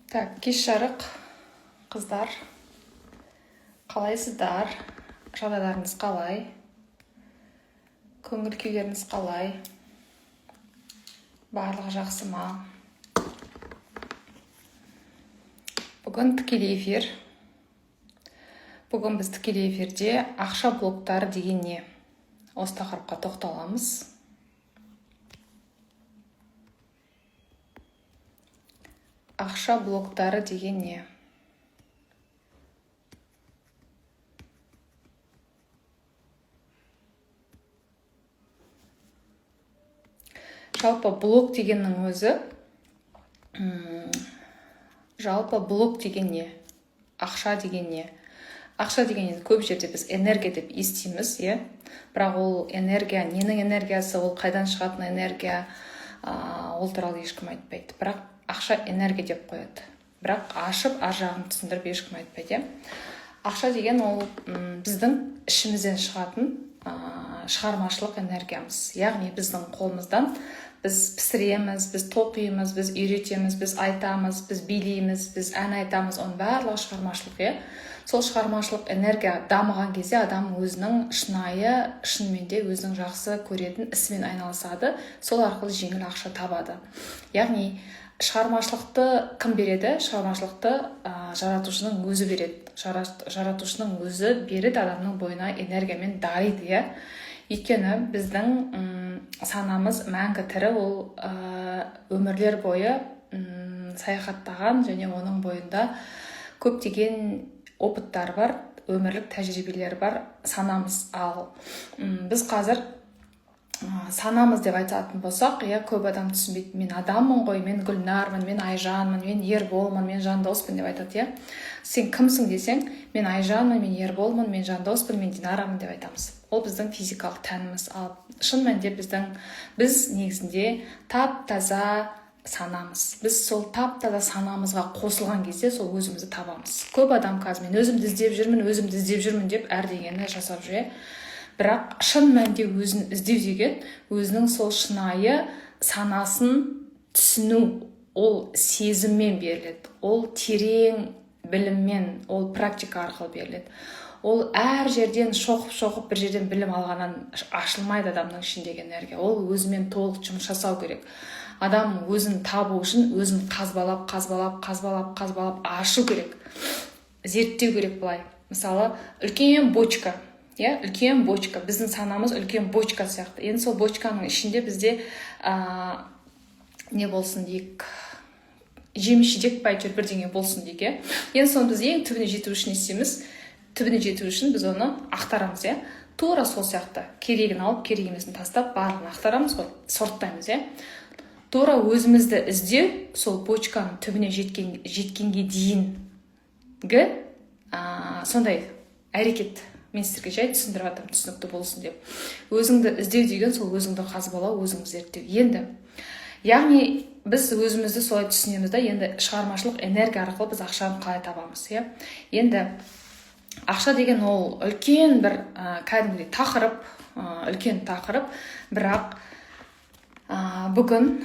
Так, кеш жарық қыздар, қалайсыздар? Жағдайларыңыз қалай? Көңіл күйлеріңіз қалай? Барлығы жақсы ма? Бүгін тікелей эфир. Бүгін біз тікелей эфирде ақша блоктары деген не? Осы тақырыпқа тоқталамыз. Ақша блоктары деген не? Жалпы блок дегеннің өзі, жалпы блок деген не? Ақша деген не? Ақша деген көп жерде біз энергия деп естиміз, бірақ ол энергия, ненің энергиясы, ол қайдан шығатын энергия, ол туралы ешкім айтпайды. Бірақ ақша энергия деп қояды. Бірақ ашып, ар жағын түсіндіріп ешкім айтпайды. Ақша деген ол біздің ішімізден шығатын шығармашылық энергиямыз. Яғни біздің қолымыздан біз пісіреміз, біз тоқимыз, біз үйретеміз, біз айтамыз, біз билейміз, біз ән айтамыз, оның барлығы шығармашылық. Сол шығармашылық энергия дамыған кезде адам өзінің шынайы, шынымен де өзінің жақсы көретін ісімен айналысады, сол арқылы жеңіл ақша табады. Яғни шығармашылықты кім береді? Шығармашылықты жаратушының өзі береді. Жаратушының өзі береді, адамның бойына энергиямен дариды. Өйткені біздің санамыз мәңгі тірі, ол өмірлер бойы саяхаттаған және оның бойында көптеген опыттар бар, өмірлік тәжірибелер бар санамыз. Ал біз қазір санамыз деп айтатын болсақ, көп адам түсінбейді. Мен адаммын ғой, мен Гүлнармын, мен Айжанмын, мен Ерболмын, мен Жандоспын деп айтады. Сен кімсің десең, мен Айжанмын, мен Ерболмын, мен Жандоспын, мен Динарамын деп айтамыз. Ол біздің физикалық тәніміз. Ал шын мәнінде біз негізінде тап-таза санамыз. Біз сол тап-таза санамызға қосылған кезде сол өзімізді табамыз. Көп адам қазір мен өзімді іздеп жүрмін деп әр дегенді жасап жүр. Бірақ шын мәнінде өзін іздеу деген, өзінің сол шынайы санасын түсіну, ол сезіммен беріледі. Ол терең біліммен, ол практика арқылы беріледі. Ол әр жерден шоқып бір жерден білім алғаннан ашылмайды адамның ішіндегі энергия. Ол өзімен толық жұмыс жасау керек. Адам өзін табу үшін өзін қазбалап ашу керек. Зерттеу керек былай. Мысалы, үлкен бочка. Үлкен бочка. Біздің санамыз үлкен бочка сияқты. Енді сол бочканың ішінде бізде не болсын дейік, жеміс-жидек бірдеңе болсын дейік. Енді соны біз ең түбіне жету үшін істейміз. Түбіне жету үшін біз оны ақтарамыз. Тура сол сияқты. Керегін алып, керек емесін тастап, барлығын ақтарамыз ғой, сорттаймыз. Тура өзімізді іздеу, сол бочканың түбіне жеткенге дейінгі сондай әрекет. Мен сіздерге жай түсіндіріп жатырмын, түсінікті болсын деп. Өзіңді іздеу деген сол өзіңді қазбалау, өзіңді зерттеу. Енді, яғни біз өзімізді солай түсінеміз да, енді шығармашылық энергия арқылы біз ақшаны қалай табамыз. Енді ақша деген ол үлкен бір кәдімгідей тақырып, үлкен тақырып, бірақ бүгін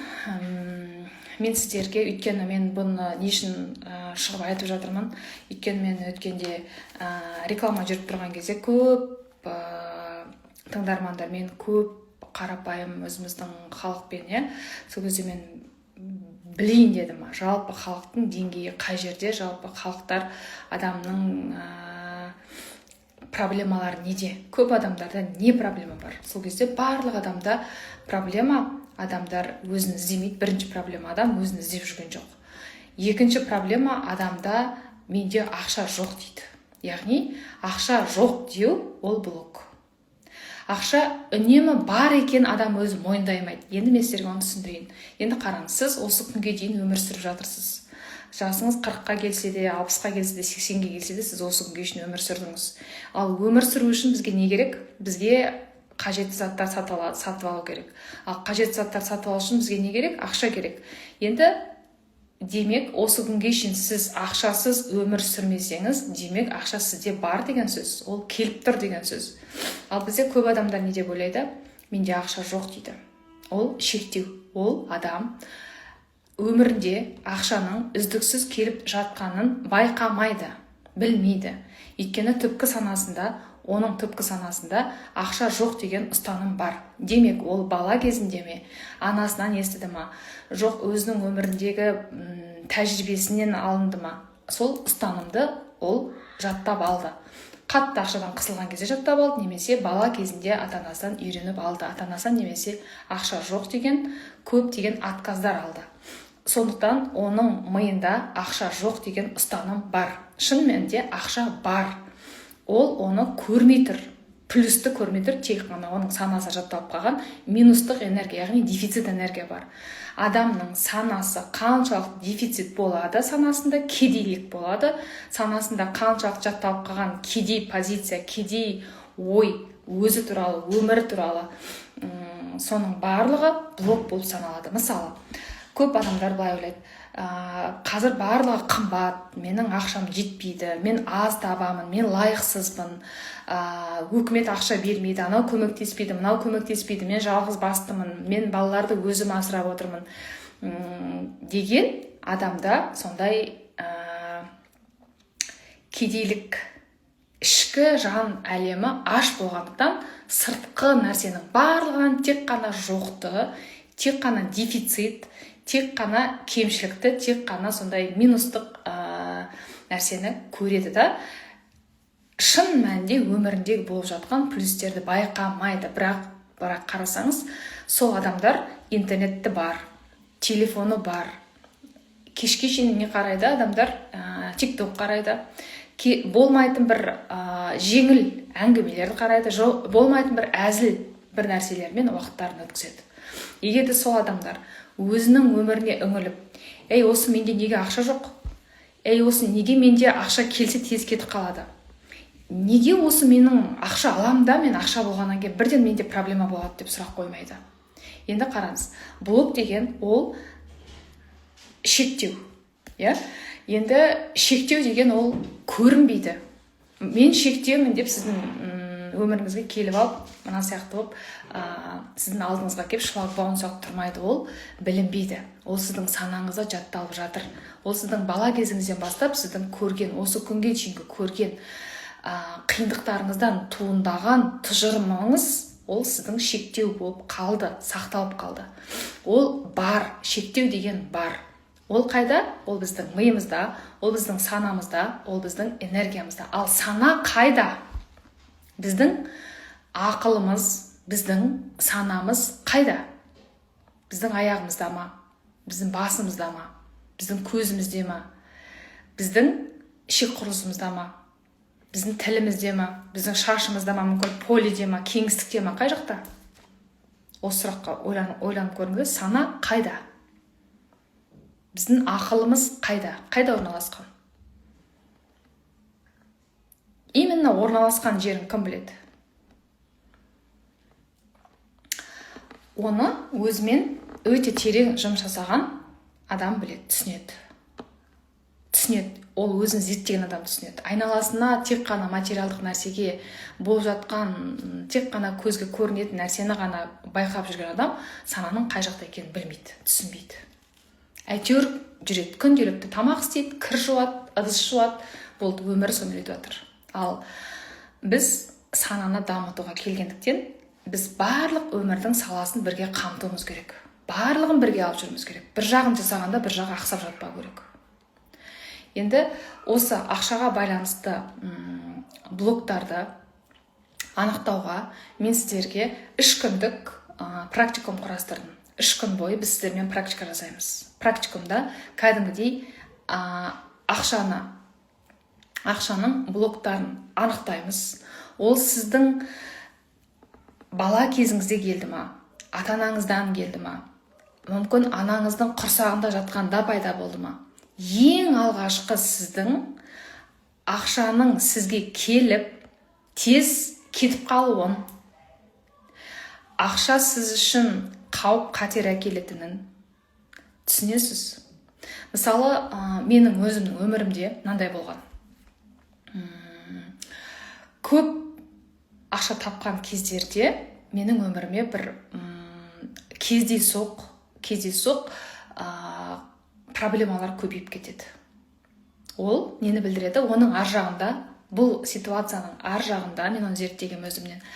мен сіздерге, өйткені мен бұны не үшін шығып айтып жатырмын, өйткені мен өткенде реклама жүріп тұрған кезде көп тыңдармандармен, көп қарапайым өзіміздің халықпен, сол кезде мен білейін дедім, жалпы халықтың деңгейі қай жерде, жалпы халықтар адамның проблемалары неде? Көп адамдарда не проблема бар? Сол кезде барлық адамда проблема, адамдар өзін іздемейді. Бірінші проблема, адам өзін іздеп жүрген жоқ. Екінші проблема, адамда менде ақша жоқ дейді. Яғни ақша жоқ деу, ол блок. Ақша үнемі бар екен адам өзі мойындаймайды. Енді мен сіздерге оны түсіндірейін. Енді қараңыз, сіз осы күнге дейін өмір сүріп жатырсыз. Жасыңыз 40-қа келсе де, 60-қа келсе де, 80-ге келсе де, сіз осы күнге дейін өмір сүрдіңіз. Ал өмір сүру үшін бізге не керек? Бізге қажетті заттар сатып алу керек. Ал қажетті заттар сатып алу үшін бізге не керек? Ақша керек. Енді демек, осы күнге дейін сіз ақшасыз өмір сүрмесеңіз, демек ақша сізде бар деген сөз. Ол келіп тұр деген сөз. Ал бізде көп адамдар не деп ойлайды? Менде ақша жоқ дейді. Ол шектеу. Ол адам өмірінде ақшаның үздіксіз келіп жатқанын байқамайды, білмейді. Өйткені оның түпкі санасында ақша жоқ деген ұстаным бар. Демек, ол бала кезінде ме, анасынан естіді ма, жоқ өзінің өміріндегі тәжірибесінен алынды ма, сол ұстанымды ол жаттап алды. Қатты ақшадан қысылған кезде жаттап алды, немесе бала кезінде ата-анасынан үйреніп алды. Ата-анасынан немесе ақша жоқ деген, көп деген отказдар алды. Сондықтан оның миында ақша жоқ деген ұстаным бар. Шын мәнінде ақша бар. Ол оны көрмей тұр, плюсті көрмей тұр, тек қана оның санасы жатталып қалған минустық энергия, яғни дефицит энергия бар. Адамның санасы қаншалық дефицит болады, санасында кедейлік болады, санасында қаншалық жатталып қалған кедей позиция, кедей ой, өзі туралы, өмірі туралы, соның барлығы блок болып саналады. Мысалы, көп адамдар былай ойлайды, қазір барлығы қымбат, менің ақшам жетпейді, мен аз табамын, мен лайықсызбын, өкімет ақша бермейді, анау көмектеспейді, мынау көмектеспейді, мен жалғыз бастымын, мен балаларды өзім асырап отырмын деген адамда сондай кедейлік, ішкі жан әлемі аш болғандықтан сыртқы нәрсенің барлығын, тек қана жоқты, тек қана дефицит, тек қана кемшілікті, тек қана сондай минустық нәрсені көреді да, шын мәнінде өміріндегі болып жатқан плюстерді байқамайды. Бірақ қарасаңыз, сол адамдар интернетті бар, телефоны бар, кешке шейін не қарайды адамдар, тикток қарайды, болмайтын бір жеңіл әңгімелерді қарайды, болмайтын бір әзіл бір нәрселермен уақыттарын өткізеді. Егер де сол адамдар өзінің өміріне үңіліп, осы менде неге ақша жоқ? Осы неге менде ақша келсе тез кетіп қалады? Неге осы менің ақша аламда, мен ақша болғаннан кейін бірден менде проблема болады деп сұрақ қоймайды. Енді қараңыз, блок деген ол шектеу. Енді шектеу деген ол көрінбейді. Мен шектеумін деп сіздің өміріңізге келіп алып, мына сияқты болып, сіздің алдыңызға келіп шлагбаум соғып тұрмайды, ол білінбейді. Ол сіздің санаңызда жатталып жатыр. Ол сіздің бала кезіңізден бастап сіздің көрген, осы күнге дейінгі көрген қиындықтарыңыздан туындаған тұжырымыңыз, ол сіздің шектеу болып қалды, сақталып қалды. Ол бар, шектеу деген бар. Ол қайда? Ол біздің миымызда, ол біздің санамызда, ол біздің энергиямызда. Ал сана қайда? Біздің ақылымыз, біздің санамыз қайда? Біздің аяғымызда ма? Біздің басымызда ма? Біздің көзімізде ма? Біздің ішек құрылысымызда ма? Біздің тілімізде ма? Біздің шашымызда ма? Мүмкін полиде ма? Кеңістікте ма? Қай жақта? Осы сұраққа ойланып көріңіз. Сана қайда? Біздің ақылымыз қайда? Қайда орналасқан? Именно орналасқан жерін кім біледі? Оны өзімен өте терең жұмыс жасаған адам біледі, түсінеді. Ол өзін зерттеген адам түсінеді. Айналасына тек қана материалдық нәрсеге болып жатқан, тек қана көзге көрінетін нәрсені ғана байқап жүрген адам сананың қай жақта екенін білмейді, түсінбейді. Әйтеуір жүреді, күнделікті тамақ істейді, кір жуады, ыдыс жуады, болды, өмірі соны өтіп жатыр. Ал біз сананы дамытуға келгендіктен, біз барлық өмірдің саласын бірге қамтуымыз керек. Барлығын бірге алып жүруіміз керек. Bir жағын жасағанда бір жағы ақсап жатпау керек. Енді осы ақшаға байланысты блоктарды анықтауға мен сіздерге 3 күндік практикум құрастырдым. 3 күн бойы біз сіздермен практика жасаймыз. Практикумда кәдімгідей ақшаның блоктарын анықтаймыз. Ол сіздің бала кезіңізде келді ма? Ата-анаңыздан келді ма? Мүмкін анаңыздың құрсағында жатқанда пайда болды ма? Ең алғашқы сіздің ақшаның сізге келіп, тез кетіп қалуын, ақша сіз үшін қауіп қатер әкелетінін түсінесіз. Мысалы, менің өзімнің өмірімде мынандай болған. Көп ақша тапқан кездерде менің өміріме бір кездейсоқ проблемалар көбейіп кетеді. Ол нені білдіреді? Оның ар жағында, бұл ситуацияның ар жағында, мен оны зерттеген өзімнен,